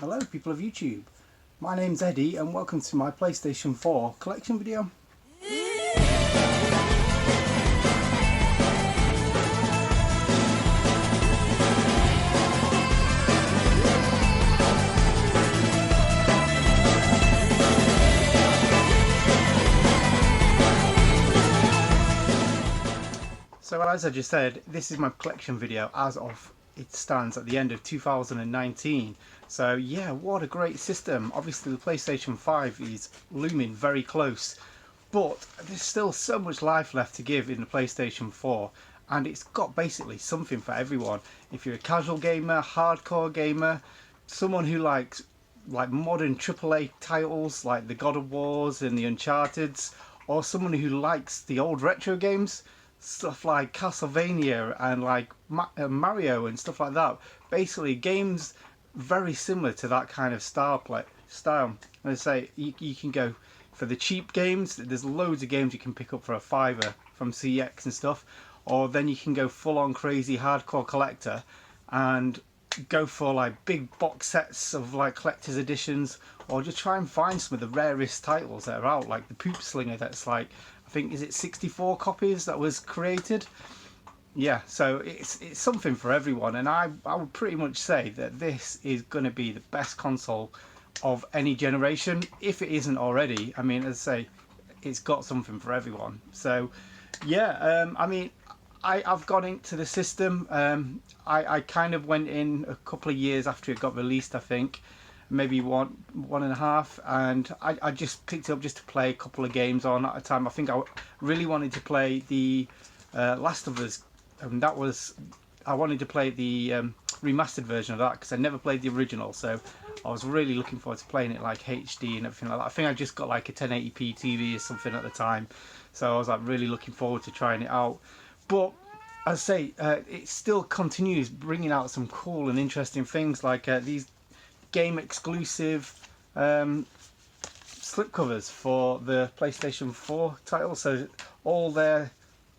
Hello people of YouTube, my name's Eddie and welcome to my PlayStation 4 Collection video. So as I just said, this is my collection video as of it stands at the end of 2019. So yeah, what a great system. Obviously the PlayStation 5 is looming very close, but there's still so much life left to give in the PlayStation 4, and it's got basically something for everyone. If you're a casual gamer, hardcore gamer, someone who likes modern AAA titles like the God of Wars and the Uncharted's, or someone who likes the old retro games, stuff like Castlevania and like Mario and stuff like that. Basically games very similar to that kind of style. I say you can go for the cheap games. There's loads of games you can pick up for a £5 from CX and stuff, or then you can go full on crazy hardcore collector and go for like big box sets of like collector's editions, or just try and find some of the rarest titles that are out, like the Poop Slinger that's like, I think, is it 64 copies that was created? Yeah, so it's something for everyone, and I would pretty much say that this is going to be the best console of any generation, if it isn't already. I mean, as I say, it's got something for everyone. So yeah, I mean, I've gone into the system. I kind of went in a couple of years after it got released, I think, maybe one and a half, and I just picked it up just to play a couple of games on at a time. I think I really wanted to play the Last of Us, and I wanted to play the remastered version of that because I never played the original, so I was really looking forward to playing it like HD and everything like that. I think I just got like a 1080p TV or something at the time, so I was like really looking forward to trying it out. But as I say, it still continues bringing out some cool and interesting things, like these game exclusive slipcovers for the PlayStation 4 titles. So all their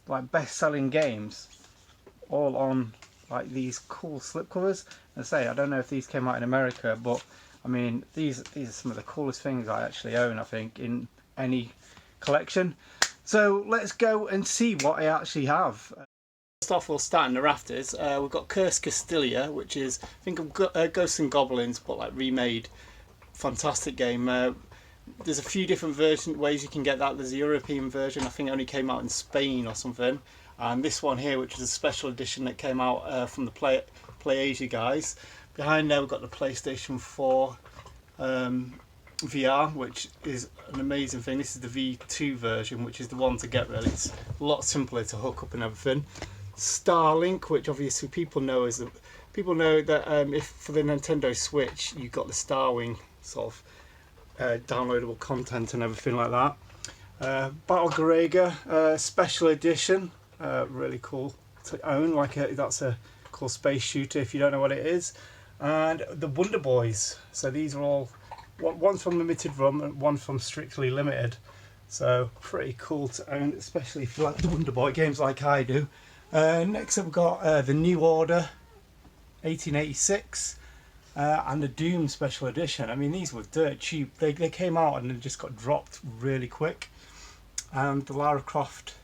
like best-selling games, all on like these cool slipcovers. As I say, I don't know if these came out in America, but I mean, these are some of the coolest things I actually own, I think, in any collection. So let's go and see what I actually have. First off, we'll start in the rafters. We've got Curse Castilia, which is, I think, of Ghosts and Goblins, but like remade. Fantastic game. There's a few different ways you can get that. There's a European version, I think it only came out in Spain or something. And this one here, which is a special edition that came out from the Play Asia guys. Behind there we've got the PlayStation 4 VR, which is an amazing thing. This is the V2 version, which is the one to get really. It's a lot simpler to hook up and everything. Starlink, which obviously people know that if for the Nintendo Switch you got the Starwing sort of downloadable content and everything like that. Battle Garega special edition, really cool to own. That's a cool space shooter if you don't know what it is. And the Wonder Boys. So these are all, one from Limited Run and one from Strictly Limited. So pretty cool to own, especially if you like the Wonder Boy games like I do. Next up we've got the New Order 1886 and the Doom special edition. I mean, these were dirt cheap. They came out and then just got dropped really quick. And the Lara Croft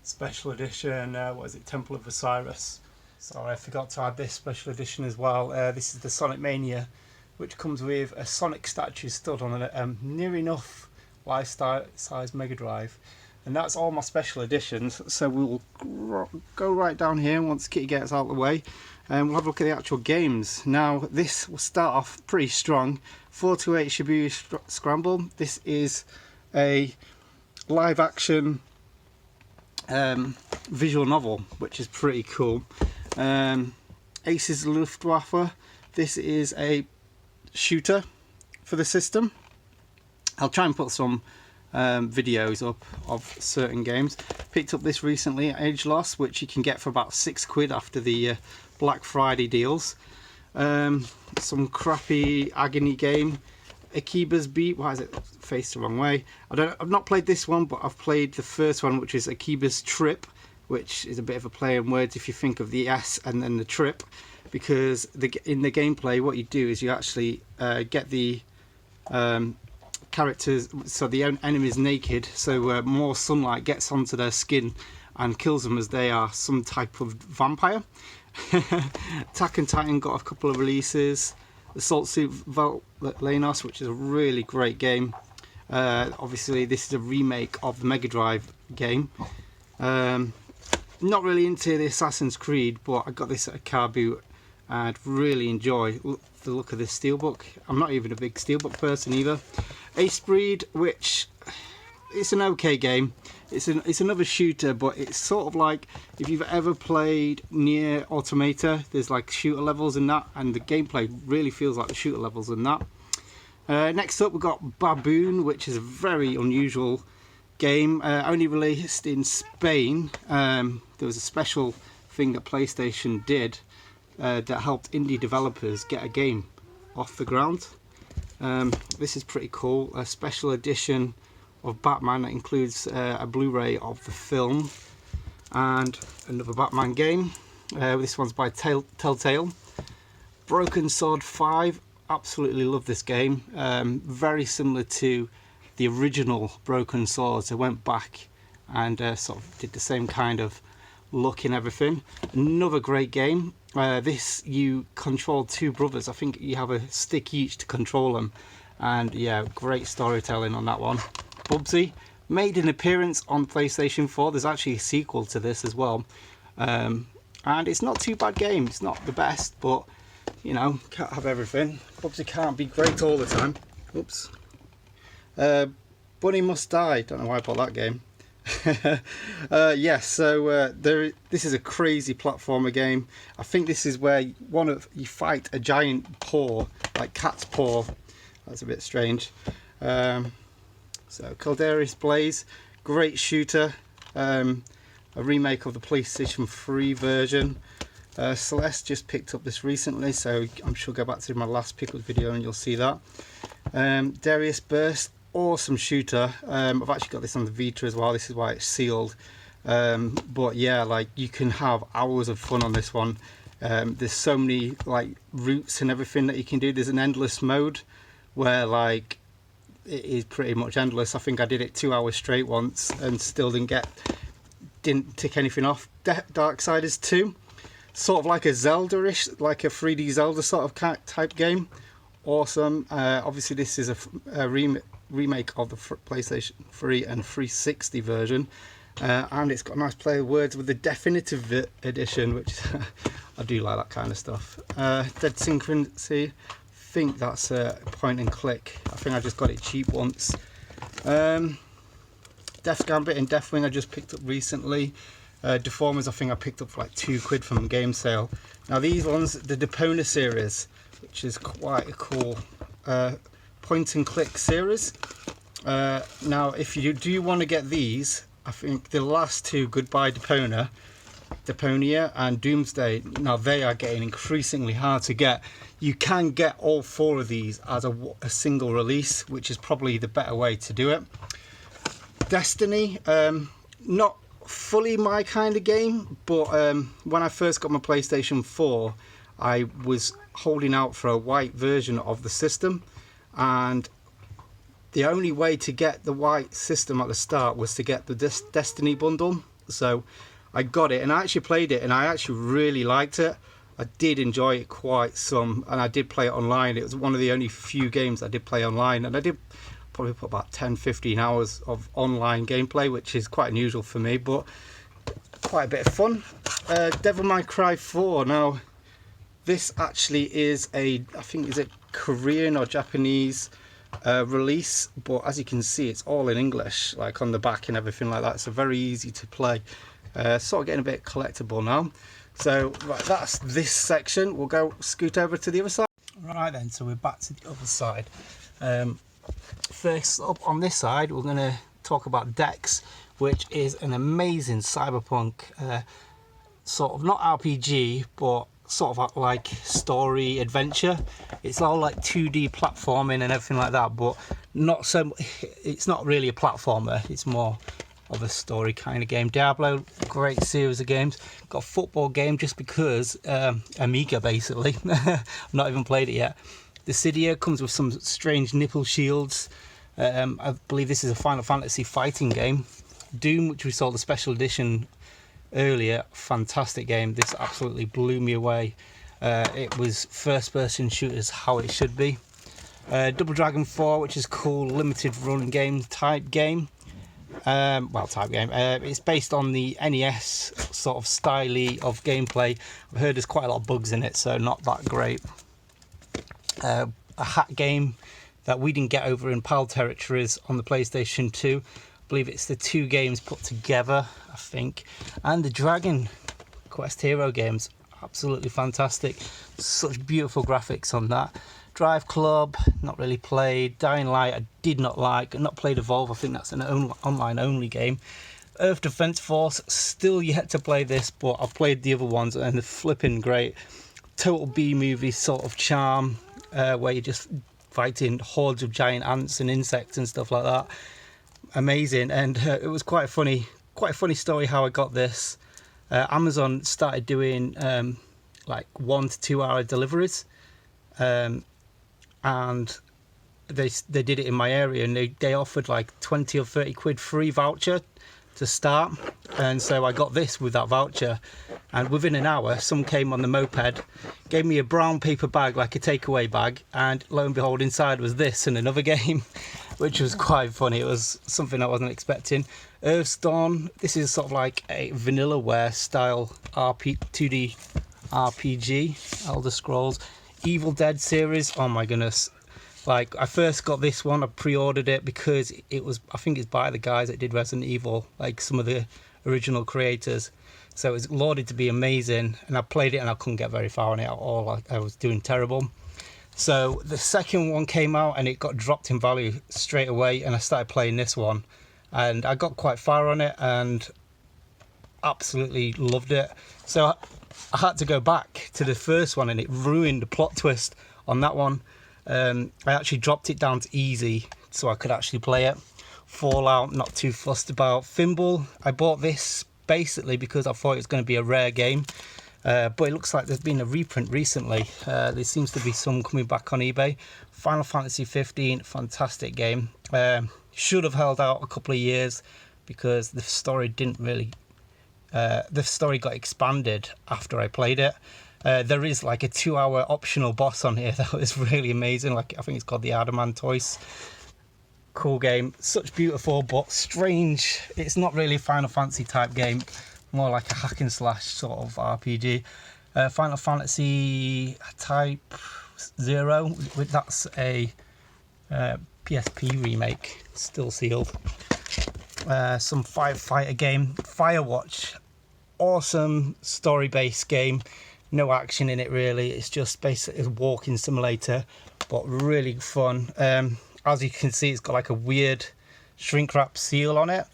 special edition, what is it, Temple of Osiris. Sorry, I forgot to add this special edition as well. This is the Sonic Mania, which comes with a Sonic statue stood on a near enough life-size Mega Drive. And that's all my special editions. So we'll go right down here once Kitty gets out of the way, and we'll have a look at the actual games. Now this will start off pretty strong. 428 Shibuya Scramble. This is a live action visual novel, which is pretty cool. Aces Luftwaffe. This is a shooter for the system. I'll try and put some videos up of certain games. Picked up this recently, Age Loss, which you can get for about £6 after the Black Friday deals. Some crappy Agony game, Akiba's Beat. Why is it faced the wrong way? I've not played this one, but I've played the first one, which is Akiba's Trip, which is a bit of a play on words if you think of the S and then the trip. because in the gameplay what you do is you actually get the characters, so the enemy is naked, so more sunlight gets onto their skin and kills them as they are some type of vampire. Attack on Titan got a couple of releases. Assault Suit Valkyria, which is a really great game. Obviously this is a remake of the Mega Drive game. Not really into the Assassin's Creed, but I got this at a car boot and really enjoy the look of this steelbook. I'm not even a big steelbook person either. Ace Breed, which it's an okay game. It's another shooter, but it's sort of like if you've ever played Nier Automata, there's like shooter levels in that, and the gameplay really feels like the shooter levels in that. Next up we've got Baboon, which is a very unusual game, only released in Spain. There was a special thing that PlayStation did that helped indie developers get a game off the ground. This is pretty cool, a special edition of Batman that includes a Blu-ray of the film and another Batman game. This one's by Telltale. Broken Sword 5, absolutely love this game. Very similar to the original Broken Swords. I went back and sort of did the same kind of look and everything. Another great game. This, you control two brothers. I think you have a stick each to control them, and yeah, great storytelling on that one. Bubsy made an appearance on PlayStation 4. There's actually a sequel to this as well, and it's not too bad game. It's not the best, but you know, can't have everything. Bubsy can't be great all the time. Oops. Bunny Must Die. Don't know why I bought that game. Yes, so this is a crazy platformer game. I think this is where you fight a giant paw, like cat's paw. That's a bit strange. So Caldera's Blaze, great shooter, a remake of the PlayStation 3 version. Celeste just picked up this recently, so I'm sure I'll go back to my last pickup video and you'll see that. Darius Burst, awesome shooter. I've actually got this on the Vita as well. This is why it's sealed. But yeah, like you can have hours of fun on this one. There's so many like routes and everything that you can do. There's an endless mode where like it is pretty much endless. I think I did it 2 hours straight once and still didn't tick anything off. Darksiders 2, sort of like a Zelda-ish, like a 3D Zelda sort of type game. Awesome. Obviously this is a remake of the PlayStation 3 and 360 version, and it's got nice play of words with the definitive edition, which I do like that kind of stuff. Dead Synchronicity, I think that's a point and click. I think I just got it cheap once. Death Gambit and Deathwing I just picked up recently. Deformers I think I picked up for like £2 from a game sale. Now these ones, the Depona series, which is quite a cool point and click series. Now if you do want to get these, I think the last two, Goodbye Deponia and Doomsday, now they are getting increasingly hard to get. You can get all four of these as a single release, which is probably the better way to do it. Destiny, not fully my kind of game, but when I first got my PlayStation 4 I was holding out for a white version of the system, and the only way to get the white system at the start was to get the Destiny bundle. So I got it and I actually played it and I actually really liked it. I did enjoy it quite some, and I did play it online. It was one of the only few games I did play online, and I did probably put about 10-15 hours of online gameplay, which is quite unusual for me, but quite a bit of fun. Devil May Cry 4, now this actually is I think is a Korean or Japanese release, but as you can see it's all in English, like on the back and everything like that, so very easy to play. Sort of getting a bit collectible now. So right, that's this section. We'll go scoot over to the other side. Right then, so we're back to the other side. First up on this side we're going to talk about Dex, which is an amazing cyberpunk sort of, not RPG, but sort of like story adventure. It's all like 2D platforming and everything like that, but not so, it's not really a platformer, it's more of a story kind of game. Diablo, great series of games. Got a football game just because, Amiga basically. I've not even played it yet. Dissidia comes with some strange nipple shields. I believe this is a Final Fantasy fighting game. Doom, which we saw the special edition earlier, fantastic game. This absolutely blew me away. It was first person shooters how it should be. Double Dragon 4, which is cool, limited run game type game. It's based on the NES sort of style of gameplay. I've heard there's quite a lot of bugs in it, so not that great. A hack game that we didn't get over in PAL territories on the PlayStation 2. I believe it's the two games put together, I think. And the Dragon Quest Hero games, absolutely fantastic. Such beautiful graphics on that. Drive Club, not really played. Dying Light, I did not like. Not played Evolve, I think that's an online only game. Earth Defense Force, still yet to play this, but I've played the other ones and they're flipping great. Total B-movie sort of charm, where you're just fighting hordes of giant ants and insects and stuff like that. Amazing. And it was quite a funny story how I got this. Amazon started doing like 1 to 2 hour deliveries, and they did it in my area, and they offered like 20 or 30 quid free voucher to start. And so I got this with that voucher, and within an hour some came on the moped, gave me a brown paper bag like a takeaway bag, and lo and behold inside was this and another game, which was quite funny. It was something I wasn't expecting. Earthstorm, this is sort of like a Vanillaware style 2D RPG, Elder Scrolls. Evil Dead series, oh my goodness. Like, I first got this one, I pre-ordered it because it was, I think it's by the guys that did Resident Evil, like some of the original creators. So it was lauded to be amazing, and I played it and I couldn't get very far on it at all. I was doing terrible. So the second one came out and it got dropped in value straight away, and I started playing this one. And I got quite far on it and absolutely loved it. So I had to go back to the first one, and it ruined the plot twist on that one. I actually dropped it down to easy so I could actually play it. Fallout, not too fussed about. Pinball, I bought this basically because I thought it was going to be a rare game. But it looks like there's been a reprint recently. There seems to be some coming back on eBay. Final Fantasy 15, fantastic game. Should have held out a couple of years because the story didn't really... the story got expanded after I played it. There is like a 2 hour optional boss on here that was really amazing. Like, I think it's called the Adamantoise. Cool game. Such beautiful but strange. It's not really a Final Fantasy type game. More like a hack and slash sort of RPG. Final Fantasy Type 0. That's a PSP remake. Still sealed. Some firefighter game. Firewatch. Awesome story-based game. No action in it really. It's just basically a walking simulator, but really fun. As you can see, it's got like a weird shrink wrap seal on it.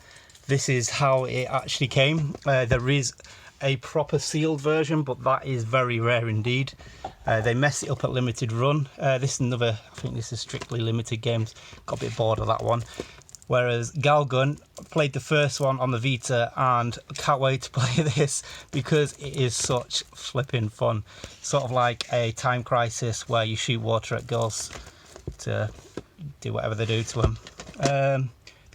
This is how it actually came. There is a proper sealed version, but that is very rare indeed. They mess it up at limited run. This is another, I think this is strictly limited games. Got a bit bored of that one. Whereas Galgun, played the first one on the Vita and can't wait to play this because it is such flipping fun. Sort of like a Time Crisis where you shoot water at girls to do whatever they do to them.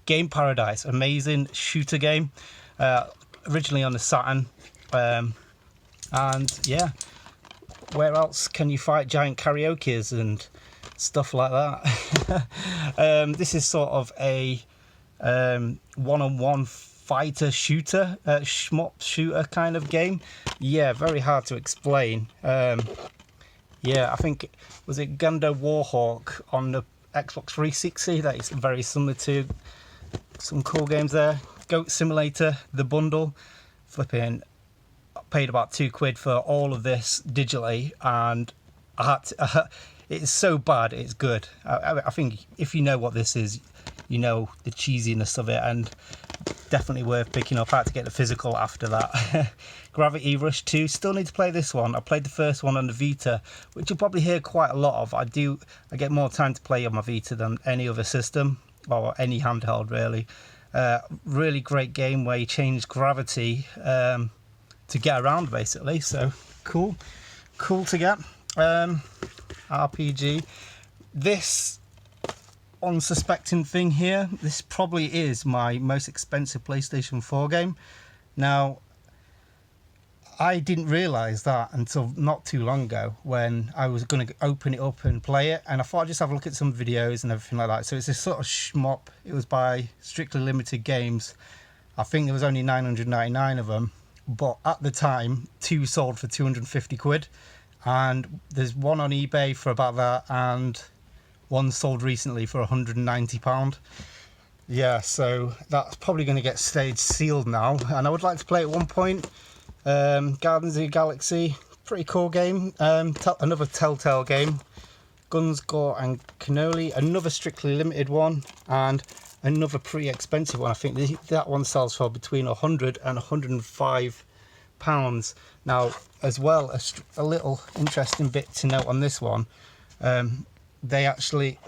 Game Paradise, amazing shooter game. Originally on the Saturn. And yeah, where else can you fight giant karaokes and stuff like that? This is sort of a one-on-one fighter shooter, shmup shooter kind of game. Yeah, very hard to explain. Yeah, I think, was it Gundam Warhawk on the Xbox 360 that is very similar to. Some cool games there. Goat Simulator, the bundle. Flipping, I paid about £2 for all of this digitally, and I had to, it's so bad it's good. I think if you know what this is, you know the cheesiness of it, and definitely worth picking up. I had to get the physical after that. Gravity Rush 2, still need to play this one. I played the first one on the Vita, which you'll probably hear quite a lot of. I get more time to play on my Vita than any other system, or any handheld really. Really great game where you change gravity to get around, basically. So cool to get. RPG. This unsuspecting thing here, this probably is my most expensive PlayStation 4 game. Now, I didn't realise that until not too long ago when I was going to open it up and play it, and I thought I'd just have a look at some videos and everything like that. So it's this sort of shmop. It was by Strictly Limited Games. I think there was only 999 of them, but at the time 2 sold for 250 quid, and there's one on eBay for about that, and one sold recently for £190. Yeah, so that's probably going to get stage sealed now, and I would like to play at one point. Guardians of the Galaxy, pretty cool game. Another Telltale game. Guns, Gore and Cannoli, another Strictly Limited one, and another pretty expensive one. I think that one sells for between £100 and £105. Now, as well, a little interesting bit to note on this one, they actually,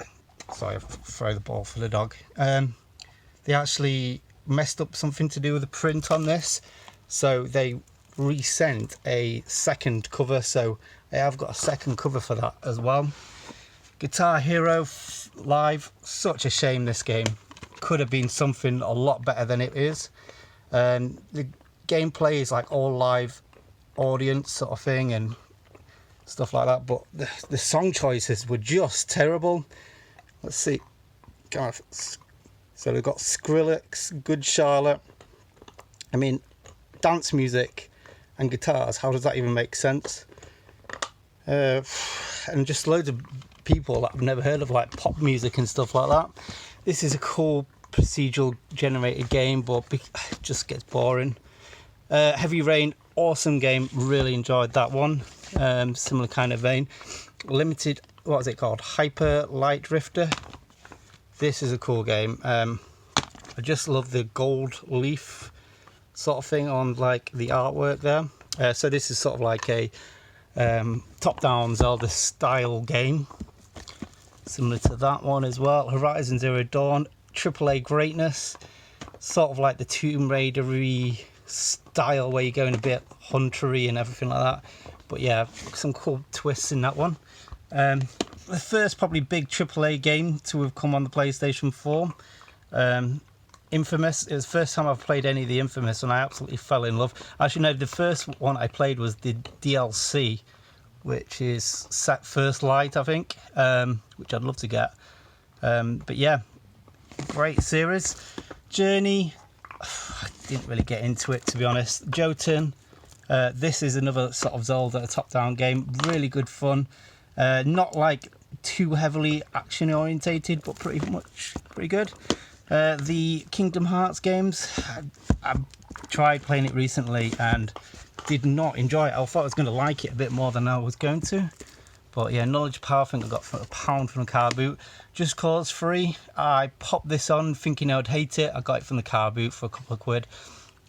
sorry, I throw the ball for the dog. They actually messed up something to do with the print on this, so they resent a second cover, so I have got a second cover for that as well. Guitar Hero Live, such a shame. This game could have been something a lot better than it is. The gameplay is like all live audience sort of thing and stuff like that, but the song choices were just terrible. Let's see. So we've got Skrillex, Good Charlotte. I mean, dance music and guitars, how does that even make sense? And just loads of people that I've never heard of, like pop music and stuff like that. This is a cool procedural generated game, but it just gets boring. Heavy Rain, awesome game, really enjoyed that one. Similar kind of vein. Limited, what is it called? Hyper Light Drifter. This is a cool game. I just love the gold leaf sort of thing on like the artwork there. So this is sort of like a top-down Zelda style game, similar to that one as well. Horizon Zero Dawn, AAA greatness, sort of like the Tomb Raider-y style where you're going a bit huntery and everything like that. But yeah, some cool twists in that one. The first probably big AAA game to have come on the PlayStation 4. Infamous. It was the first time I've played any of the Infamous, and I absolutely fell in love. Actually, no, the first one I played was the DLC, which is Set First Light, I think, which I'd love to get. But yeah, great series. Journey, I didn't really get into it, to be honest. Jotun, this is another sort of Zelda top-down game. Really good fun. Not like too heavily action orientated, but pretty good. The Kingdom Hearts games, I tried playing it recently and did not enjoy it. I thought I was going to like it a bit more than I was going to. But yeah, Knowledge Power, I think I got for £1 from the car boot. Just Cause 3, I popped this on thinking I would hate it. I got it from the car boot for a couple of quid.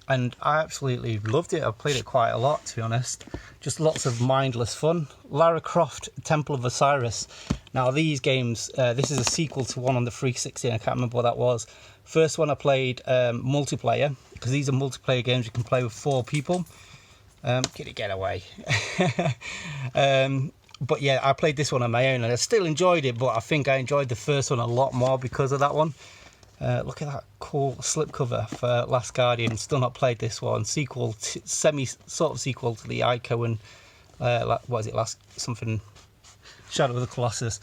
And I absolutely loved it. I played it quite a lot, to be honest. Just lots of mindless fun. Lara Croft, Temple of Osiris. Now these games, this is a sequel to one on the 360, and I can't remember what that was. First one I played multiplayer, because these are multiplayer games you can play with 4 people. Kitty, get away. But yeah, I played this one on my own, and I still enjoyed it, but I think I enjoyed the first one a lot more because of that one. Look at that cool slipcover for Last Guardian. Still not played this one. Sequel, sort of sequel to the Ico and what is it? Shadow of the Colossus.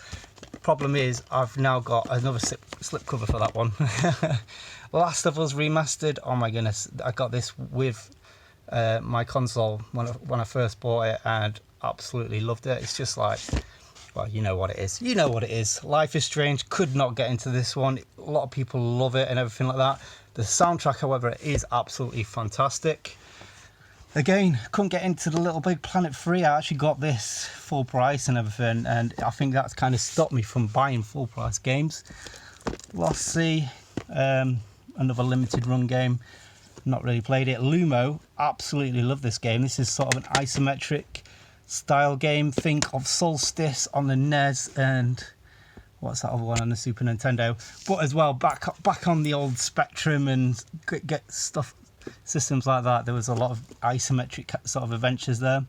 Problem is, I've now got another slipcover for that one. Last of Us Remastered. Oh my goodness, I got this with my console when I first bought it, and absolutely loved it. It's just like, well, you know what it is. You know what it is. Life is Strange. Could not get into this one. A lot of people love it and everything like that. The soundtrack, however, is absolutely fantastic. Again, couldn't get into the Little Big Planet 3. I actually got this full price and everything, and I think that's kind of stopped me from buying full price games. Lost Sea, another limited run game. Not really played it. Lumo, absolutely love this game. This is sort of an isometric style game. Think of Solstice on the NES and what's that other one on the Super Nintendo? But as well, back on the old Spectrum and get stuff, systems like that, there was a lot of isometric sort of adventures there.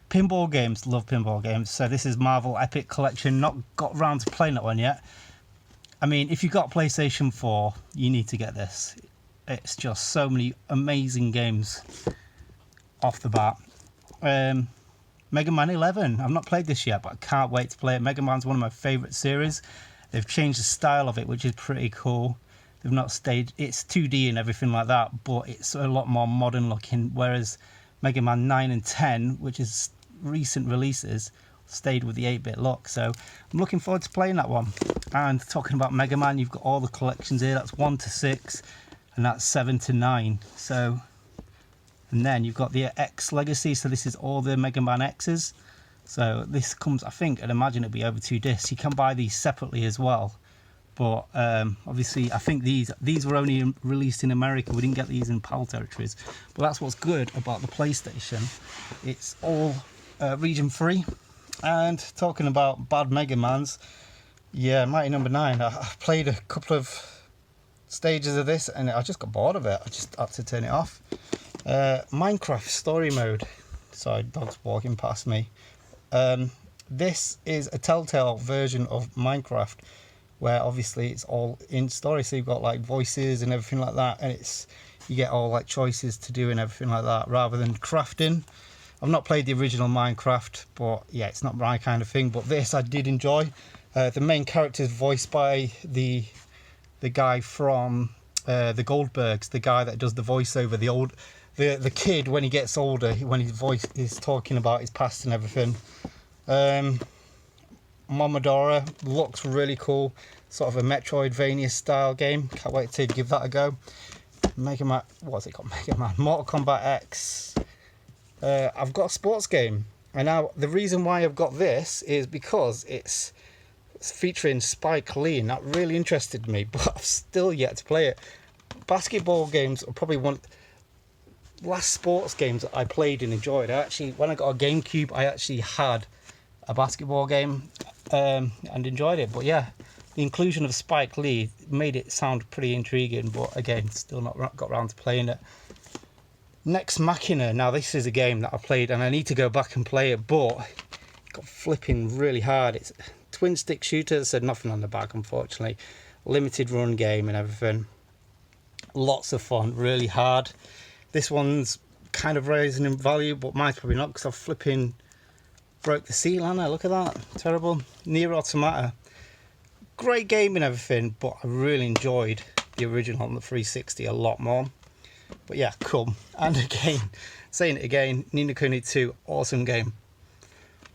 Pinball games, love pinball games. So this is Marvel Epic Collection. Not got around to playing that one yet. I mean, if you've got PlayStation 4, you need to get this. It's just so many amazing games off the bat. Mega Man 11. I've not played this yet, but I can't wait to play it. Mega Man's one of my favourite series. They've changed the style of it, which is pretty cool. They've not stayed... It's 2D and everything like that, but it's a lot more modern looking, whereas Mega Man 9 and 10, which is recent releases, stayed with the 8-bit look. So I'm looking forward to playing that one. And talking about Mega Man, you've got all the collections here. That's 1 to 6, and that's 7 to 9. So... And then you've got the X Legacy, so this is all the Mega Man X's. So this comes, I think, I'd imagine it'd be over 2 discs. You can buy these separately as well. But obviously, I think these were only released in America. We didn't get these in PAL territories. But that's what's good about the PlayStation. It's all region free. And talking about bad Mega Mans, yeah, Mighty Number 9. I played a couple of stages of this and I just got bored of it. I just had to turn it off. Minecraft story mode. Sorry, dog's walking past me. This is a Telltale version of Minecraft where obviously it's all in story, so you've got like voices and everything like that, and you get all like choices to do and everything like that rather than crafting. I've not played the original Minecraft, but yeah, it's not my kind of thing, but this I did enjoy. The main character is voiced by the guy from the Goldbergs, the guy that does the voiceover, the kid when he gets older, when his voice is talking about his past and everything. Momodora looks really cool, sort of a Metroidvania style game. Can't wait to give that a go. Mega Man, what's it called? Mega Man, Mortal Kombat X. I've got a sports game, and now the reason why I've got this is because it's featuring Spike Lee, and that really interested me, but I've still yet to play it. Basketball games are probably one last sports games that I played and enjoyed. When I got a GameCube, I actually had a basketball game and enjoyed it. But yeah, the inclusion of Spike Lee made it sound pretty intriguing, but again, still not got around to playing it. Next Machina. Now this is a game that I played and I need to go back and play it, but it got flipping really hard. It's a twin stick shooter, said nothing on the back unfortunately. Limited run game and everything. Lots of fun, really hard. This one's kind of rising in value, but mine's probably not because I've flipping broke the seal, Anna. Look at that. Terrible. Nier Automata. Great game and everything, but I really enjoyed the original on the 360 a lot more. But yeah, cool. And again, saying it again, Ni no Kuni 2, awesome game.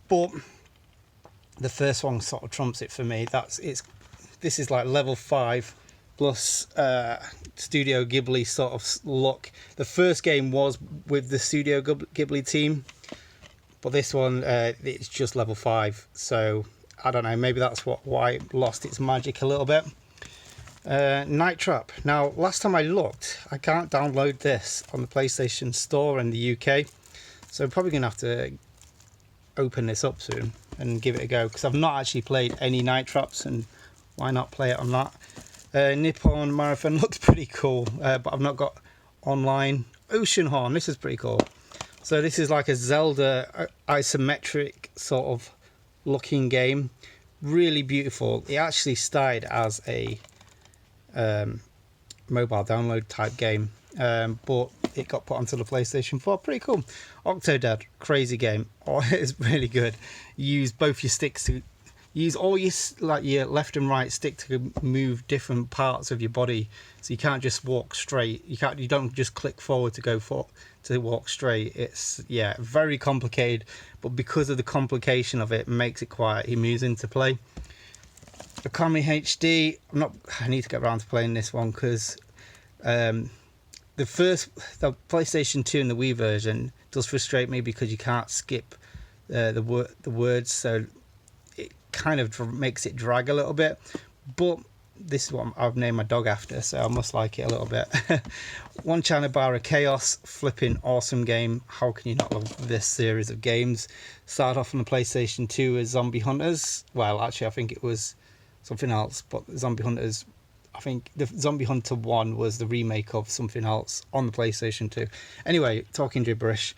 But the first one sort of trumps it for me. This is like level 5 plus Studio Ghibli sort of look. The first game was with the Studio Ghibli team, but this one it's just level 5. So I don't know, maybe that's why it lost its magic a little bit. Night Trap. Now last time I looked, I can't download this on the PlayStation Store in the UK, so I'm probably gonna have to open this up soon and give it a go, because I've not actually played any Night Traps, and why not play it on that. Nippon Marathon looks pretty cool, but I've not got online. Oceanhorn, this is pretty cool. So this is like a Zelda isometric sort of looking game. Really beautiful. It actually started as a mobile download type game, but it got put onto the PlayStation 4. Pretty cool. Octodad, crazy game. Oh, it's really good. You use both your sticks to use all your left and right stick to move different parts of your body, so you can't just walk straight. You don't just click forward to walk straight. It's very complicated, but because of the complication of it, makes it quite amusing to play. Okami HD. I need to get around to playing this one because the PlayStation 2 and the Wii version does frustrate me because you can't skip the words, so it kind of makes it drag a little bit. But this is what I've named my dog after, so I must like it a little bit. One China Bar of Chaos, flipping awesome game. How can you not love this series of games? Started off on the PlayStation 2 as Zombie Hunters. Well, actually, I think it was something else, but Zombie Hunters, I think the Zombie Hunter 1 was the remake of something else on the PlayStation 2. Anyway, talking gibberish,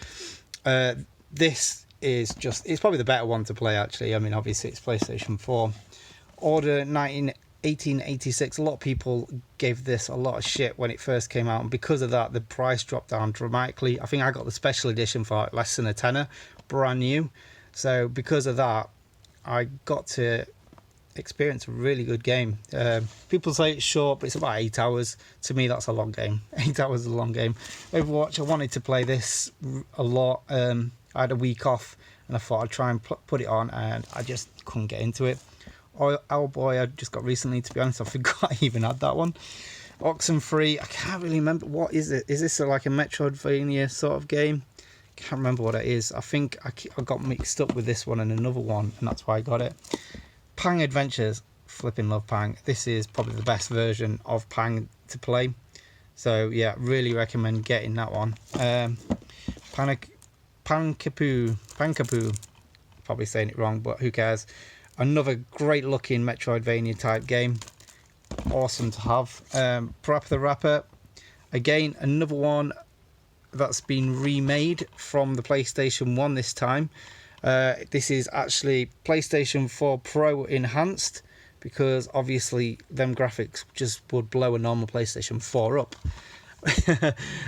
this is just, it's probably the better one to play actually. I mean, obviously it's PlayStation 4. Order 1886. A lot of people gave this a lot of shit when it first came out, and because of that the price dropped down dramatically. I think I got the special edition for like less than a tenner, brand new. So because of that, I got to experience a really good game. People say it's short, but it's about 8 hours. To me, that's a long game. 8 hours is a long game. Overwatch, I wanted to play this a lot. I had a week off and I thought I'd try and put it on, and I just couldn't get into it. Boy, I just got recently, to be honest. I forgot I even had that one. Oxenfree, I can't really remember. What is it? Is this like a Metroidvania sort of game? Can't remember what it is. I think I got mixed up with this one and another one, and that's why I got it. Pang Adventures, flipping love Pang. This is probably the best version of Pang to play. So yeah, really recommend getting that one. Pankapoo, probably saying it wrong, but who cares. Another great looking Metroidvania type game. Awesome to have. Parappa the Rapper, again another one that's been remade from the PlayStation 1 this time. This is actually PlayStation 4 Pro enhanced, because obviously them graphics just would blow a normal PlayStation 4 up.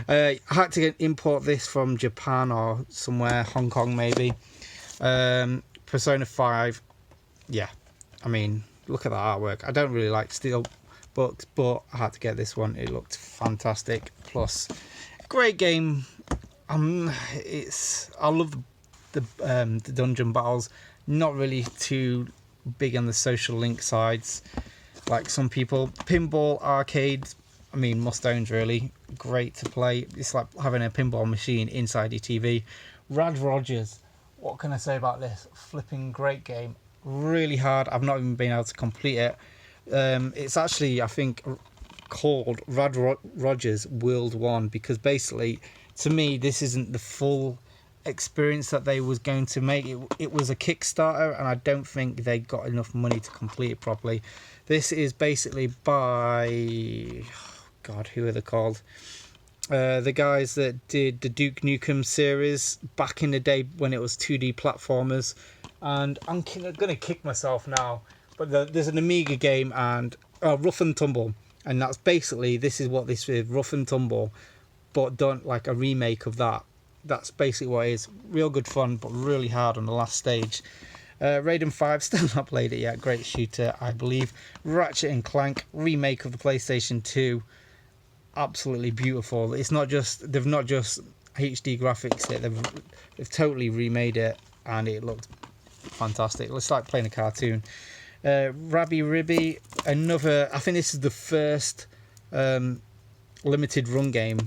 I had to import this from Japan or somewhere, Hong Kong maybe. Persona 5, yeah, I mean, look at that artwork. I don't really like steel books, but I had to get this one. It looked fantastic. Plus, great game. I love the dungeon battles. Not really too big on the social link sides like some people. Pinball Arcade, I mean, must-owns really. Great to play. It's like having a pinball machine inside your TV. Rad Rogers, what can I say about this? Flipping great game. Really hard. I've not even been able to complete it. It's actually, I think, called Rad Rogers World 1, because basically, to me, this isn't the full experience that they was going to make. It was a Kickstarter, and I don't think they got enough money to complete it properly. This is basically by, God, who are they called? The guys that did the Duke Nukem series back in the day when it was 2D platformers. And I'm going to kick myself now, but there's an Amiga game, and Rough and Tumble, and that's basically, this is what this is, Rough and Tumble, but done like a remake of that. That's basically what it is. Real good fun, but really hard on the last stage. Raiden 5, still not played it yet. Great shooter, I believe. Ratchet and Clank, remake of the PlayStation 2. Absolutely beautiful. It's not just, they've not just HD graphics it, they've totally remade it, and it looked fantastic. It's like playing a cartoon. Rabby Ribby, another, I think this is the first limited run game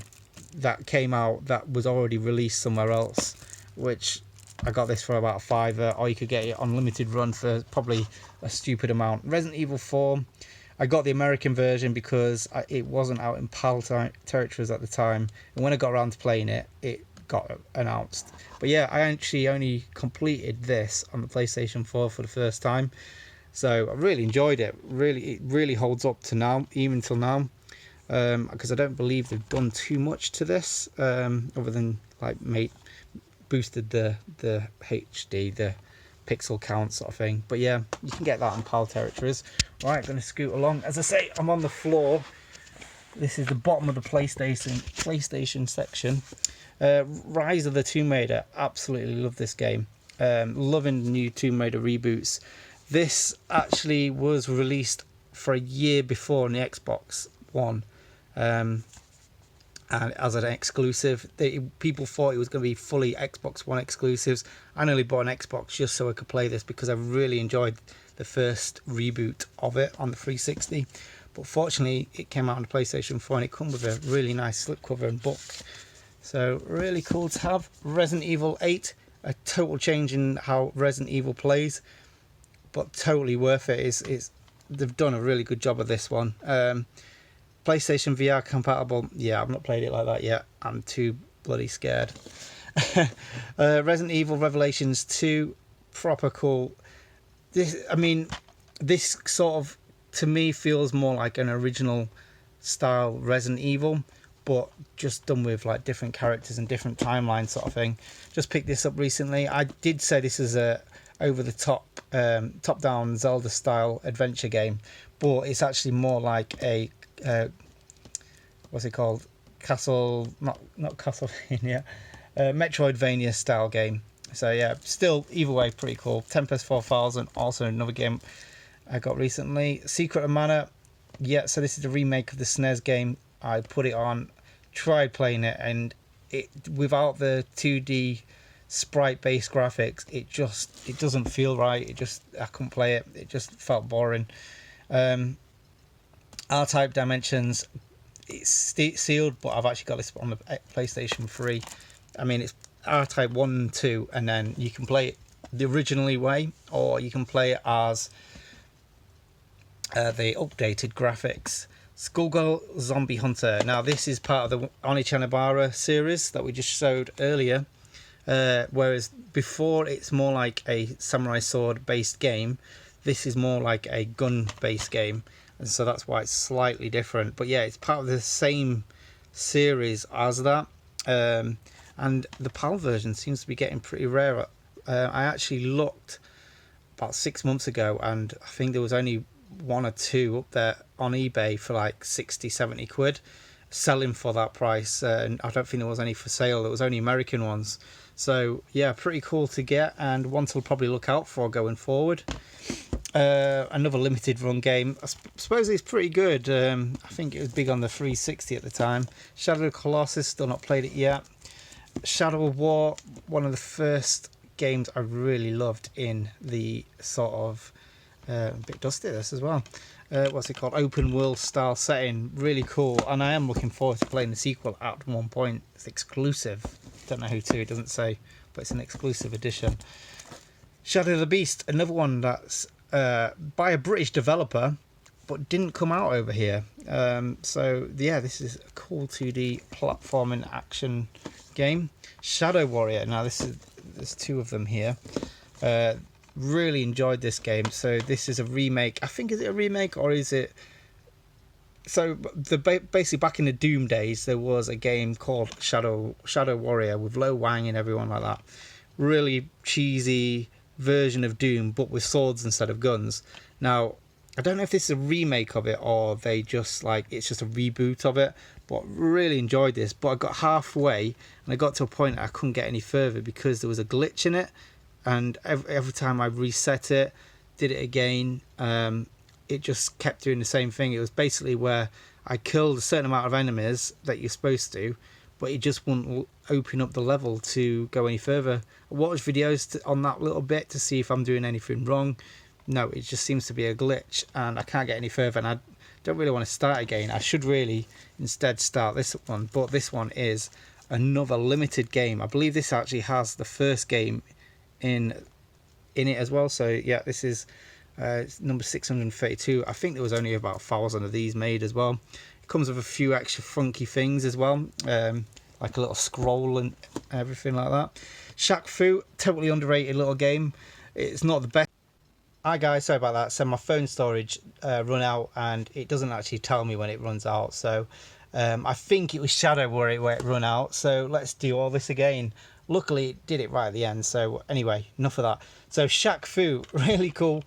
that came out that was already released somewhere else, which I got this for about $5, or you could get it on limited run for probably a stupid amount. Resident Evil 4, I got the American version because it wasn't out in PAL territories at the time, and when I got around to playing it, it got announced. But yeah, I actually only completed this on the PlayStation 4 for the first time, so I really enjoyed it. It really holds up to now, even till now, because I don't believe they've done too much to this, other than like boosted the HD, the pixel count sort of thing. But yeah, you can get that on PAL territories. Right, going to scoot along. As I say, I'm on the floor. This is the bottom of the PlayStation section. Rise of the Tomb Raider, absolutely love this game. Loving the new Tomb Raider reboots. This actually was released for a year before on the Xbox One, and as an exclusive. People thought it was going to be fully Xbox One exclusives. I nearly bought an Xbox just so I could play this, because I really enjoyed the first reboot of it on the 360. But fortunately, it came out on the PlayStation 4, and it comes with a really nice slipcover and book. So really cool to have. Resident Evil 8, a total change in how Resident Evil plays, but totally worth it. They've done a really good job of this one. PlayStation VR compatible. Yeah, I've not played it like that yet. I'm too bloody scared. Resident Evil Revelations 2, proper cool. This sort of to me feels more like an original style Resident Evil, but just done with like different characters and different timelines sort of thing. Just picked this up recently. I did say this is a over the top top down Zelda style adventure game, but it's actually more like a what's it called, Castle, not Castlevania, Metroidvania style game. So yeah, still either way pretty cool. Tempest 4000, also another game I got recently. Secret of Mana, yeah, so this is a remake of the SNES game. I put it on, tried playing it, and it, without the 2D sprite based graphics, it doesn't feel right. I couldn't play it. It just felt boring. R-Type Dimensions, it's sealed, but I've actually got this on the PlayStation 3. I mean, it's R-Type 1 and 2, and then you can play it the originally way, or you can play it as the updated graphics. Skullgirl Zombie Hunter. Now, this is part of the Onichanabara series that we just showed earlier, whereas before it's more like a samurai sword based game. This is more like a gun based game, and so that's why it's slightly different. But yeah, it's part of the same series as that. And the PAL version seems to be getting pretty rare. I actually looked about 6 months ago, and I think there was only one or two up there on eBay for like 60-70 quid, selling for that price. And I don't think there was any for sale. There was only American ones. So yeah, pretty cool to get, and one to probably look out for going forward. Another limited run game. I suppose it's pretty good. I think it was big on the 360 at the time. Shadow of the Colossus, still not played it yet. Shadow of War, one of the first games I really loved in the sort of a bit dusty this as well. What's it called? Open world style setting. Really cool, and I am looking forward to playing the sequel at one point. It's exclusive. Don't know who to, it doesn't say, but it's an exclusive edition. Shadow of the Beast, another one that's by a British developer, but didn't come out over here. So yeah, this is a cool 2D platforming action game. Shadow Warrior. Now there's two of them here. Really enjoyed this game. So this is a remake. I think, is it a remake or is it? So basically back in the Doom days, there was a game called Shadow Warrior with Lo Wang and everyone like that. Really cheesy version of Doom, but with swords instead of guns. Now, I don't know if this is a remake of it or they just like it's just a reboot of it, but really enjoyed this. But I got halfway and I got to a point I couldn't get any further because there was a glitch in it, and every time I reset it, did it again, it just kept doing the same thing. It was basically where I killed a certain amount of enemies that you're supposed to, but it just wouldn't open up the level to go any further. I watched videos on that little bit to see if I'm doing anything wrong. No, it just seems to be a glitch and I can't get any further, and I don't really want to start again. I should really instead start this one, but this one is another limited game. I believe this actually has the first game in it as well. So yeah, this is number 632. I think there was only about 1,000 of these made as well. It comes with a few extra funky things as well, like a little scroll and everything like that. Shaq Fu, totally underrated little game. It's not the best. Hi guys, sorry about that. So my phone storage run out and it doesn't actually tell me when it runs out. So I think it was Shadow where it run out. So let's do all this again. Luckily it did it right at the end. So anyway, enough of that. So Shaq Fu, really cool.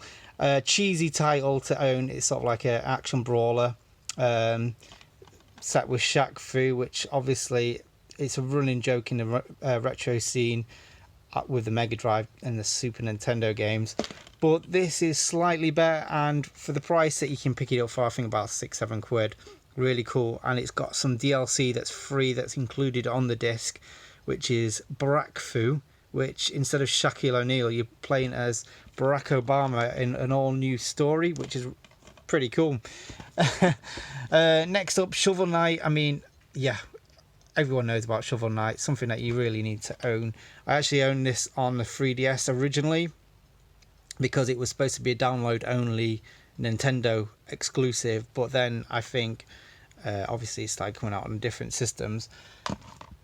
Cheesy title to own. It's sort of like an action brawler set with Shaq Fu, which obviously it's a running joke in the retro scene with the Mega Drive and the Super Nintendo games. But this is slightly better, and for the price that you can pick it up for, I think about 6-7 quid. Really cool, and it's got some DLC that's free that's included on the disc, which is Barack Fu, which instead of Shaquille O'Neal, you're playing as Barack Obama in an all-new story, which is pretty cool. Next up, Shovel Knight. I mean, yeah, everyone knows about Shovel Knight, something that you really need to own. I actually owned this on the 3DS originally, because it was supposed to be a download-only Nintendo exclusive, but then I think, obviously, it started coming out on different systems.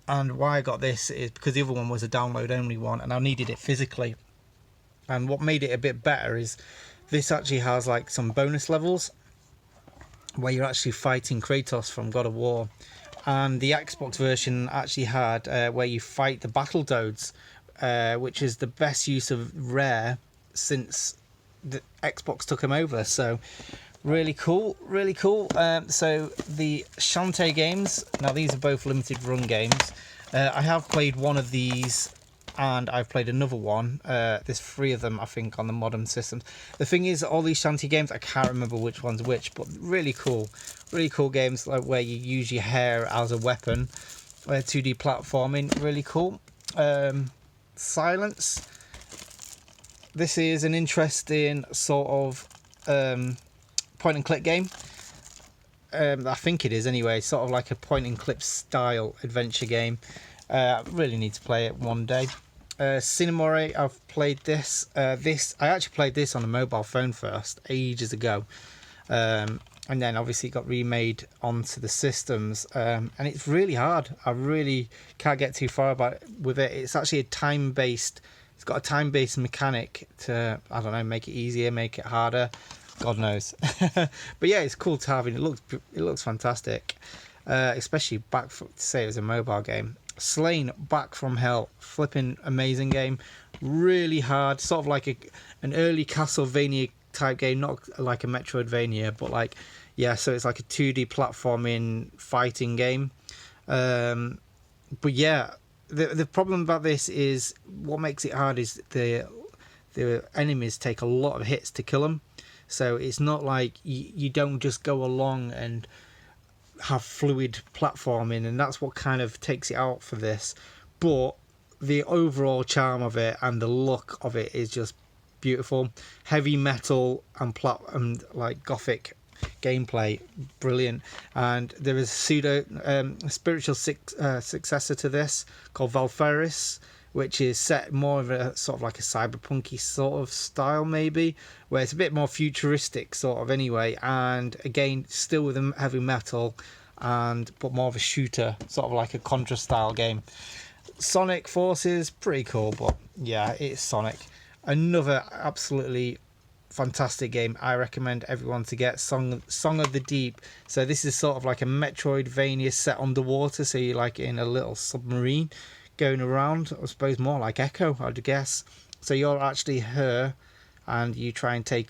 And why I got this is because the other one was a download-only one, and I needed it physically. And what made it a bit better is this actually has like some bonus levels. where you're actually fighting Kratos from God of War. And the Xbox version actually had where you fight the Battletoads, which is the best use of Rare since the Xbox took them over. So really cool, really cool. So the Shantae games, now these are both limited run games. I have played one of these, and I've played another one. There's 3 of them, I think, on the modern systems. The thing is, all these Shantae games, I can't remember which one's which, but really cool games, like where you use your hair as a weapon. 2D platforming, really cool. Silence. This is an interesting sort of point and click game. I think it is anyway, sort of like a point and click style adventure game. Really need to play it one day. Cinemore, I've played this. I actually played this on a mobile phone first, ages ago. And then obviously it got remade onto the systems. And it's really hard. I really can't get too far with it. It's actually a time-based... It's got a time-based mechanic to, I don't know, make it easier, make it harder. God knows. But yeah, it's cool Tarvin. It looks fantastic. Especially to say it was a mobile game. Slain Back from Hell, flipping amazing game, really hard, sort of like an early Castlevania type game, not like a Metroidvania, but like, yeah, so it's like a 2D platforming fighting game. But yeah, the problem about this is, what makes it hard is the enemies take a lot of hits to kill them, so it's not like you don't just go along and have fluid platforming, and that's what kind of takes it out for this. But the overall charm of it and the look of it is just beautiful. Heavy metal and like gothic gameplay, brilliant. And there is a spiritual successor to this called Valkyria, which is set more of a sort of like a cyberpunky sort of style, maybe, where it's a bit more futuristic sort of anyway, and again still with heavy metal, but more of a shooter, sort of like a Contra style game. Sonic Forces, pretty cool, but yeah, it's Sonic. Another absolutely fantastic game I recommend everyone to get. Song of the Deep. So this is sort of like a Metroidvania set underwater, so you're like in a little submarine going around, I suppose more like Echo, I'd guess. So you're actually her, and you're trying to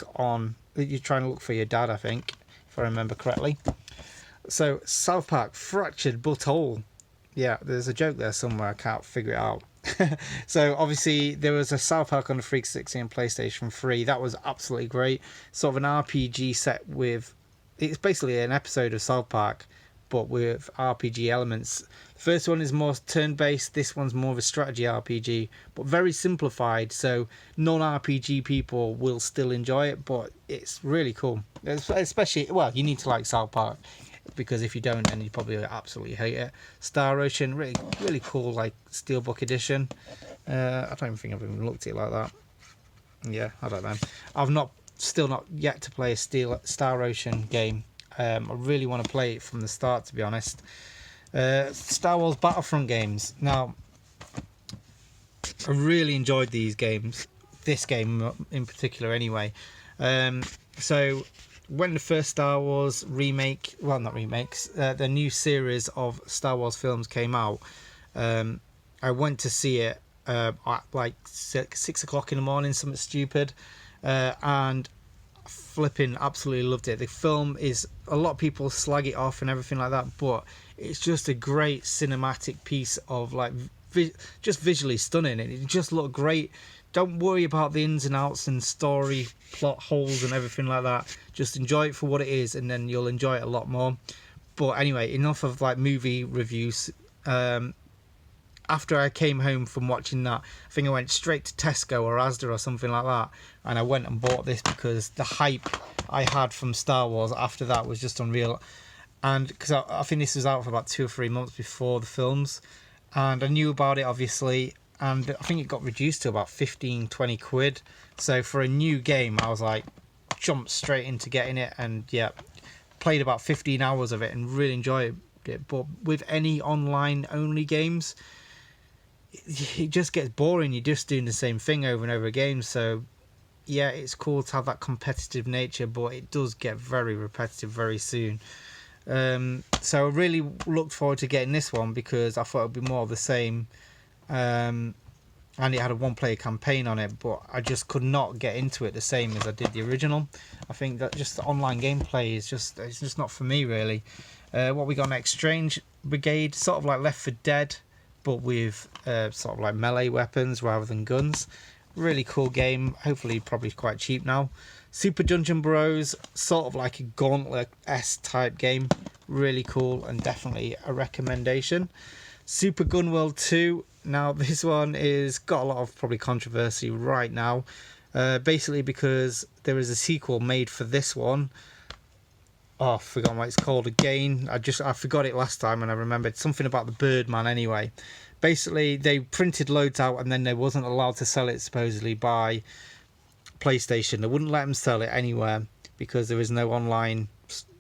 look for your dad, I think, if I remember correctly. So South Park Fractured But Whole. Yeah, there's a joke there somewhere, I can't figure it out. So obviously there was a South Park on the 360 and PlayStation 3. That was absolutely great. Sort of an RPG set with... It's basically an episode of South Park, but with RPG elements. The first one is more turn-based. This one's more of a strategy RPG, but very simplified, so non-RPG people will still enjoy it, but it's really cool. Especially, well, you need to like South Park, because if you don't, then you probably absolutely hate it. Star Ocean, really, really cool, like Steelbook edition. I don't even think I've even looked at it like that. Yeah, I don't know. I've still not yet to play a Star Ocean game. I really want to play it from the start, to be honest. Star Wars Battlefront games. Now, I really enjoyed these games. This game in particular, anyway. So when the first Star Wars the new series of Star Wars films came out, I went to see it at like 6 o'clock in the morning, something stupid, and flipping absolutely loved it. The film is, a lot of people slag it off and everything like that, but it's just a great cinematic piece of like just visually stunning, and it just looked great. Don't worry about the ins and outs and story plot holes and everything like that. Just enjoy it for what it is, and then you'll enjoy it a lot more. But anyway, enough of like movie reviews. After I came home from watching that, I think I went straight to Tesco or Asda or something like that, and I went and bought this because the hype I had from Star Wars after that was just unreal. And because I think this was out for about 2 or 3 months before the films, and I knew about it obviously, and I think it got reduced to about 15-20 quid. So for a new game, I was like, jumped straight into getting it, and yeah, played about 15 hours of it and really enjoyed it. But with any online only games, it just gets boring. You're just doing the same thing over and over again. So yeah, it's cool to have that competitive nature, but it does get very repetitive very soon. So I really looked forward to getting this one because I thought it would be more of the same. And it had a one-player campaign on it, but I just could not get into it the same as I did the original. I think that just the online gameplay is it's just not for me, really. What we got next, Strange Brigade, sort of like Left 4 Dead, but with sort of like melee weapons rather than guns. Really cool game, hopefully probably quite cheap now. Super Dungeon Bros, sort of like a Gauntlet-esque type game. Really cool and definitely a recommendation. Super Gun World 2. Now this one is got a lot of probably controversy right now. Basically because there is a sequel made for this one. Oh, I forgot what it's called again. I forgot it last time and I remembered something about the Birdman anyway. Basically they printed loads out and then they wasn't allowed to sell it supposedly by PlayStation. They wouldn't let them sell it anywhere because there is no online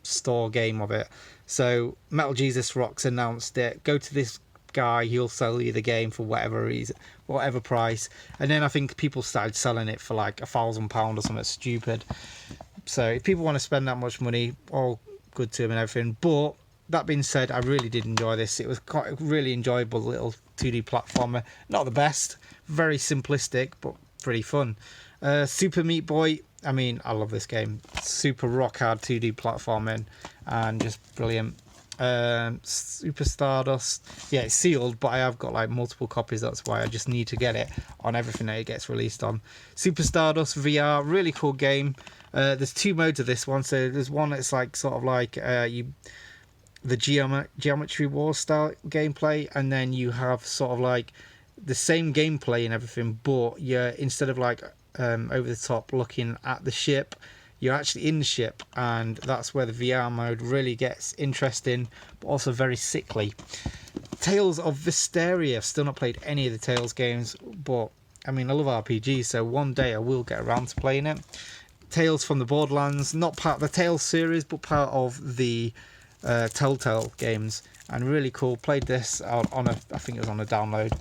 store game of it. So Metal Jesus Rocks announced it. Go to this guy, he'll sell you the game for whatever price. And then I think people started selling it for like £1,000 or something stupid. So if people want to spend that much money, all good to them and everything. But that being said, I really did enjoy this. It was quite a really enjoyable little 2D platformer. Not the best, very simplistic, but pretty fun. Super Meat Boy, I mean, I love this game. Super rock hard 2D platforming and just brilliant. Super Stardust, yeah, it's sealed, but I have got like multiple copies. That's why I just need to get it on everything that it gets released on. Super Stardust VR, really cool game. There's two modes of this one. So there's one that's like sort of like the Geometry Wars style gameplay, and then you have sort of like the same gameplay and everything, but you're instead of like over the top looking at the ship, you're actually in the ship, and that's where the VR mode really gets interesting, but also very sickly. Tales of Vysteria, still not played any of the Tales games, but I mean, I love RPGs, so one day I will get around to playing it. Tales from the Borderlands, not part of the Tales series, but part of the Telltale games, and really cool. Played this I think it was on a download.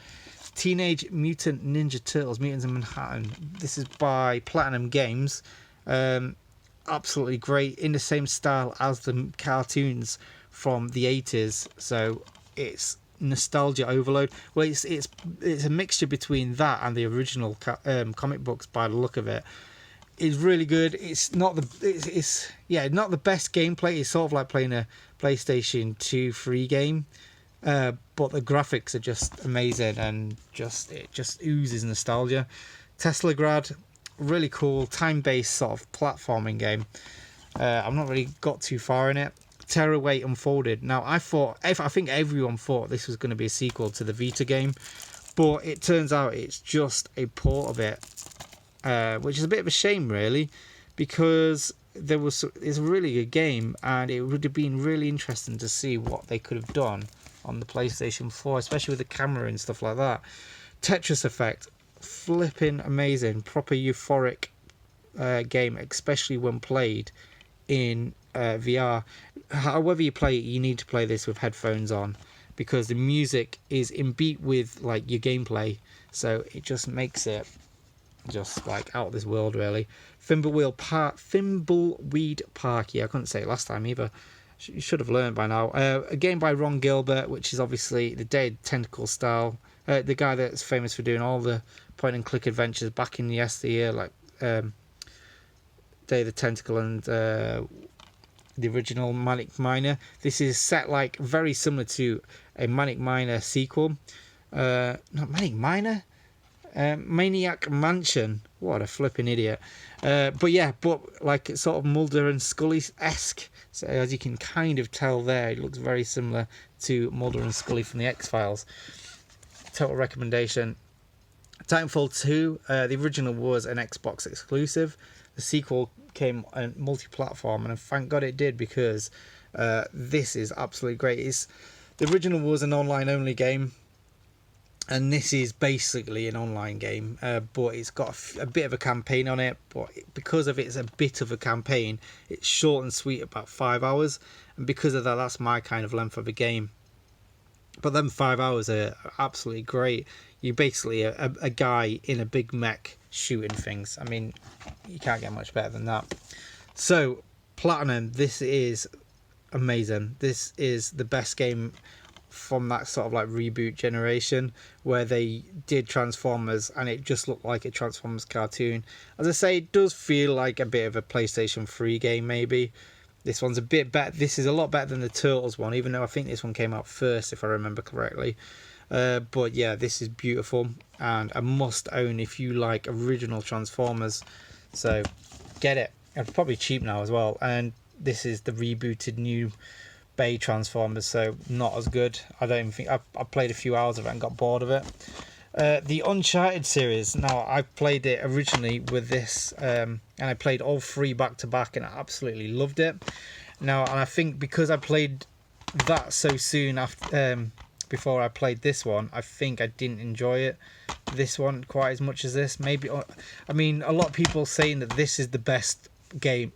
Teenage Mutant Ninja Turtles, Mutants in Manhattan. This is by Platinum Games. Absolutely great, in the same style as the cartoons from the 80s, so it's nostalgia overload. Well, it's a mixture between that and the original comic books by the look of it. It's really good. It's not not the best gameplay. It's sort of like playing a PlayStation 2 free game, but the graphics are just amazing and it just oozes nostalgia. Teslagrad, really cool time-based sort of platforming game. I've not really got too far in it. Tearaway Unfolded. Now I think everyone thought this was going to be a sequel to the Vita game, but it turns out it's just a port of it, which is a bit of a shame really, because it's a really good game and it would have been really interesting to see what they could have done on the PlayStation 4, especially with the camera and stuff like that. Tetris Effect, flipping amazing, proper euphoric game, especially when played in VR. However you play it, you need to play this with headphones on because the music is in beat with like your gameplay, so it just makes it just like out of this world really. Thimbleweed Park, yeah, I couldn't say it last time either. You should have learned by now. A game by Ron Gilbert, which is obviously the Day of the Tentacle style. The guy that's famous for doing all the point and click adventures back in the yesteryear, like Day of the Tentacle and the original Manic Miner. This is set like very similar to a Manic Miner sequel. Not Manic Miner? Maniac Mansion. What a flipping idiot. But like sort of Mulder and Scully-esque. So as you can kind of tell there, it looks very similar to Mulder and Scully from the X-Files. Total recommendation. Titanfall 2, the original was an Xbox exclusive. The sequel came on multi-platform, and thank God it did, because this is absolutely great. The original was an online-only game, and this is basically an online game, but it's got a bit of a campaign on it. But because of it's a bit of a campaign, it's short and sweet, about 5 hours, and because of that, that's my kind of length of a game. But them 5 hours are absolutely great. You're basically a guy in a big mech shooting things. I mean, you can't get much better than that. So, Platinum, this is amazing. This is the best game from that sort of like reboot generation where they did Transformers and it just looked like a Transformers cartoon. As I say, it does feel like a bit of a PlayStation 3 game maybe. This one's a bit better. This is a lot better than the Turtles one, even though I think this one came out first if I remember correctly. But yeah, this is beautiful and a must own if you like original Transformers. So get it. It's probably cheap now as well, and this is the rebooted new Bay Transformers, so not as good. I don't even think I played a few hours of it and got bored of it. The Uncharted series, now I played it originally with this and I played all three back to back and I absolutely loved it. Now, and I think because I played that so soon after before I played this one, I think I didn't enjoy this one quite as much as this. Maybe, I mean, a lot of people saying that this is the best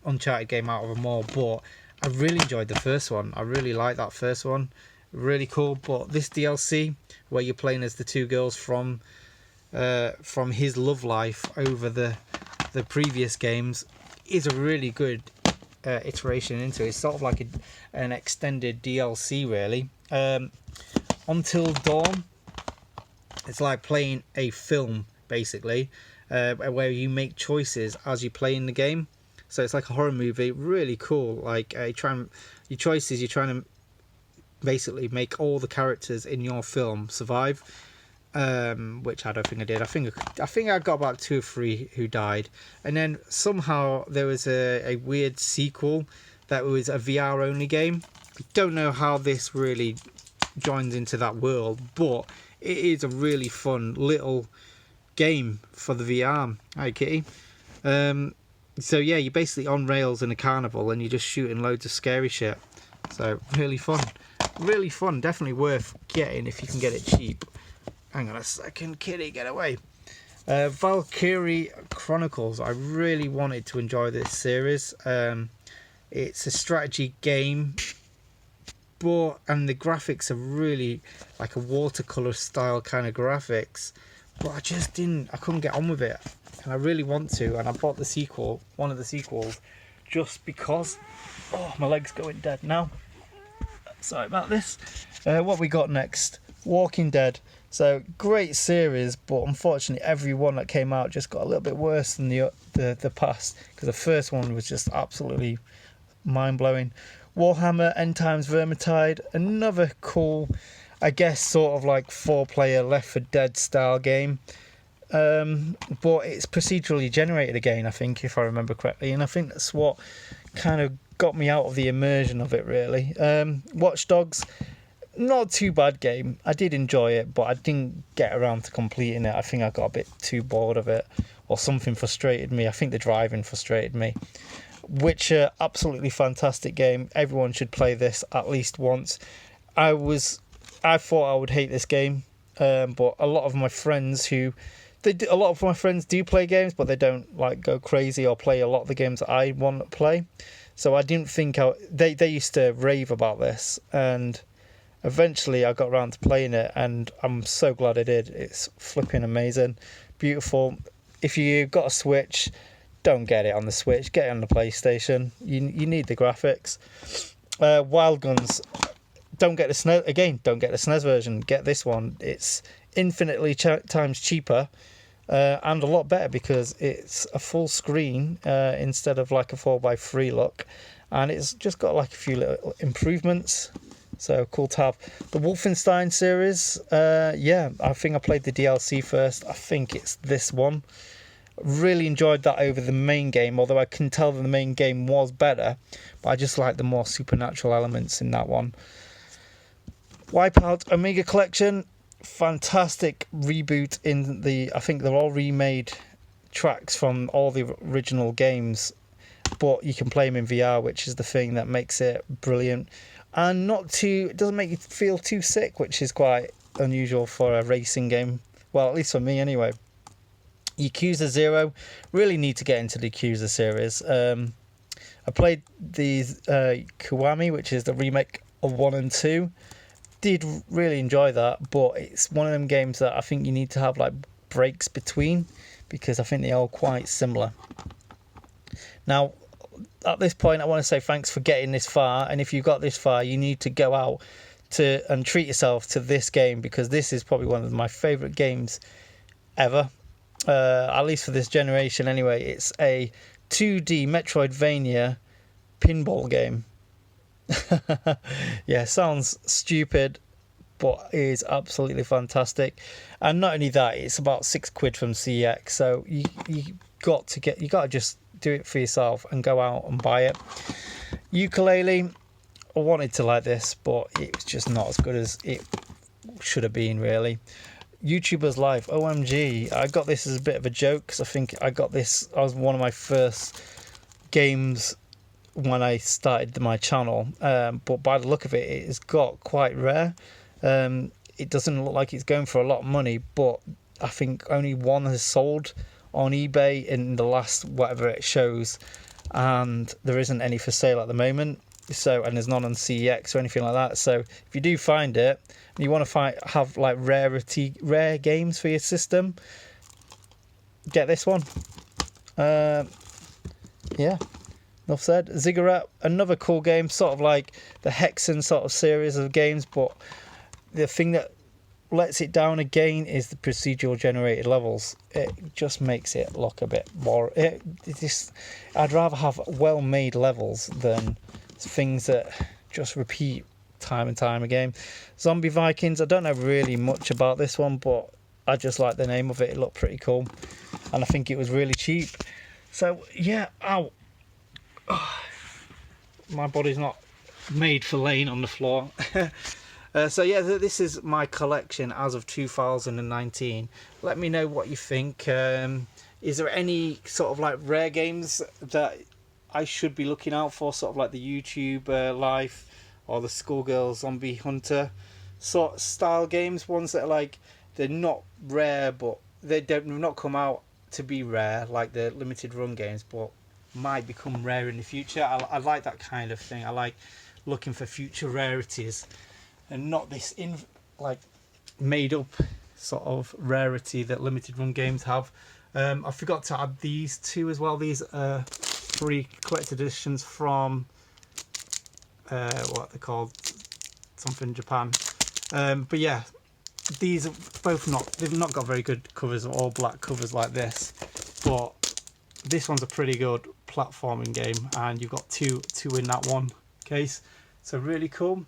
Uncharted game out of them all, but I really enjoyed the first one. I really liked that first one. Really cool. But this DLC, where you're playing as the two girls from his love life over the previous games, is a really good iteration into it. It's sort of like an extended DLC, really. Until Dawn, it's like playing a film, basically, where you make choices as you play in the game. So it's like a horror movie, really cool. Like your choices, you're trying to basically make all the characters in your film survive, which I don't think I did. I think I got about 2 or 3 who died, and then somehow there was a weird sequel that was a VR only game. I don't know how this really joins into that world, but it is a really fun little game for the VR. Hi, Kitty. So yeah, you're basically on rails in a carnival and you're just shooting loads of scary shit. So really fun. Really fun. Definitely worth getting if you can get it cheap. Hang on a second, Kitty, get away. Valkyria Chronicles. I really wanted to enjoy this series. It's a strategy game, and the graphics are really like a watercolor style kind of graphics. But I couldn't get on with it. And I really want to, and I bought the sequel, one of the sequels, just because. Oh, my leg's going dead now. Sorry about this. What we got next? Walking Dead. So, great series, but unfortunately every one that came out just got a little bit worse than the past, because the first one was just absolutely mind-blowing. Warhammer End Times Vermintide, another cool, I guess, sort of like 4-player Left 4 Dead style game. But it's procedurally generated again, I think, if I remember correctly, and I think that's what kind of got me out of the immersion of it, really. Watch Dogs, not too bad game. I did enjoy it, but I didn't get around to completing it. I think I got a bit too bored of it, or something frustrated me. I think the driving frustrated me. Witcher, absolutely fantastic game. Everyone should play this at least once. I thought I would hate this game, but a lot of my friends do play games, but they don't like go crazy or play a lot of the games that I want to play. So I didn't think they used to rave about this, and eventually I got around to playing it, and I'm so glad I did. It's flipping amazing, beautiful. If you got a Switch, don't get it on the Switch. Get it on the PlayStation. You need the graphics. Wild Guns. Don't get the SNES Don't get the SNES version. Get this one. It's infinitely times cheaper. And a lot better because it's a full screen instead of like a 4x3 look, and it's just got like a few little improvements, so cool to have. The Wolfenstein series, I think I played the DLC first. I think it's this one. Really enjoyed that over the main game, although I can tell that the main game was better, but I just like the more supernatural elements in that one. Wipeout Omega Collection, fantastic reboot I think they're all remade tracks from all the original games, but you can play them in VR, which is the thing that makes it brilliant, and it doesn't make you feel too sick, which is quite unusual for a racing game, well, at least for me anyway. Yakuza 0, really need to get into the Yakuza series. I played the Kiwami, which is the remake of 1 and 2. Did really enjoy that, but it's one of them games that I think you need to have like breaks between, because I think they are quite similar. Now, at this point, I want to say thanks for getting this far, and if you got this far, you need to go out and treat yourself to this game, because this is probably one of my favourite games ever, at least for this generation anyway. It's a 2D Metroidvania pinball game. Yeah, sounds stupid, but is absolutely fantastic. And not only that, it's about £6 from CX, so you got to just do it for yourself and go out and buy it. Ukulele, I wanted to like this, but it was just not as good as it should have been, really. YouTubers Life, OMG, I got this as a bit of a joke, because I think I got this as one of my first games when I started my channel, but by the look of it, it's got quite rare. It doesn't look like it's going for a lot of money, but I think only one has sold on eBay in the last whatever it shows, and there isn't any for sale at the moment. So, and there's none on CEX or anything like that. So if you do find it and you want to have like rare games for your system, get this one. Yeah, enough said. Ziggurat, another cool game, sort of like the Hexen sort of series of games, but the thing that lets it down again is the procedural generated levels. It just makes it look a bit more. I'd rather have well-made levels than things that just repeat time and time again. Zombie Vikings, I don't know really much about this one, but I just like the name of it. It looked pretty cool, and I think it was really cheap. So yeah, ow. My body's not made for laying on the floor. So yeah, this is my collection as of 2019. Let me know what you think. Is there any sort of like rare games that I should be looking out for, sort of like the YouTube Life or the Schoolgirl Zombie Hunter sort of style games, ones that are like, they're not rare, but they've not come out to be rare like the limited run games, but might become rare in the future. I like that kind of thing. I like looking for future rarities and not this like made up sort of rarity that limited run games have. I forgot to add these two as well. These are 3 collected editions from what they're called, something Japan. But yeah, these are both they've not got very good covers, or all black covers like this, but this one's a pretty good platforming game, and you've got two in that one case, so really cool.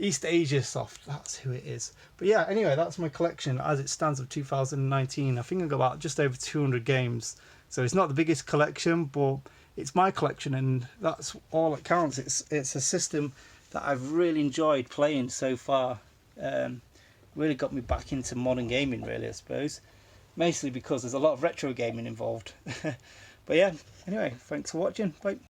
East Asia Soft, that's who it is. But yeah, anyway, that's my collection as it stands of 2019. I think I've got about just over 200 games, so it's not the biggest collection, but it's my collection, and that's all that counts. It's a system that I've really enjoyed playing so far. Really got me back into modern gaming, really, I suppose, mostly because there's a lot of retro gaming involved. But yeah, anyway, thanks for watching. Bye.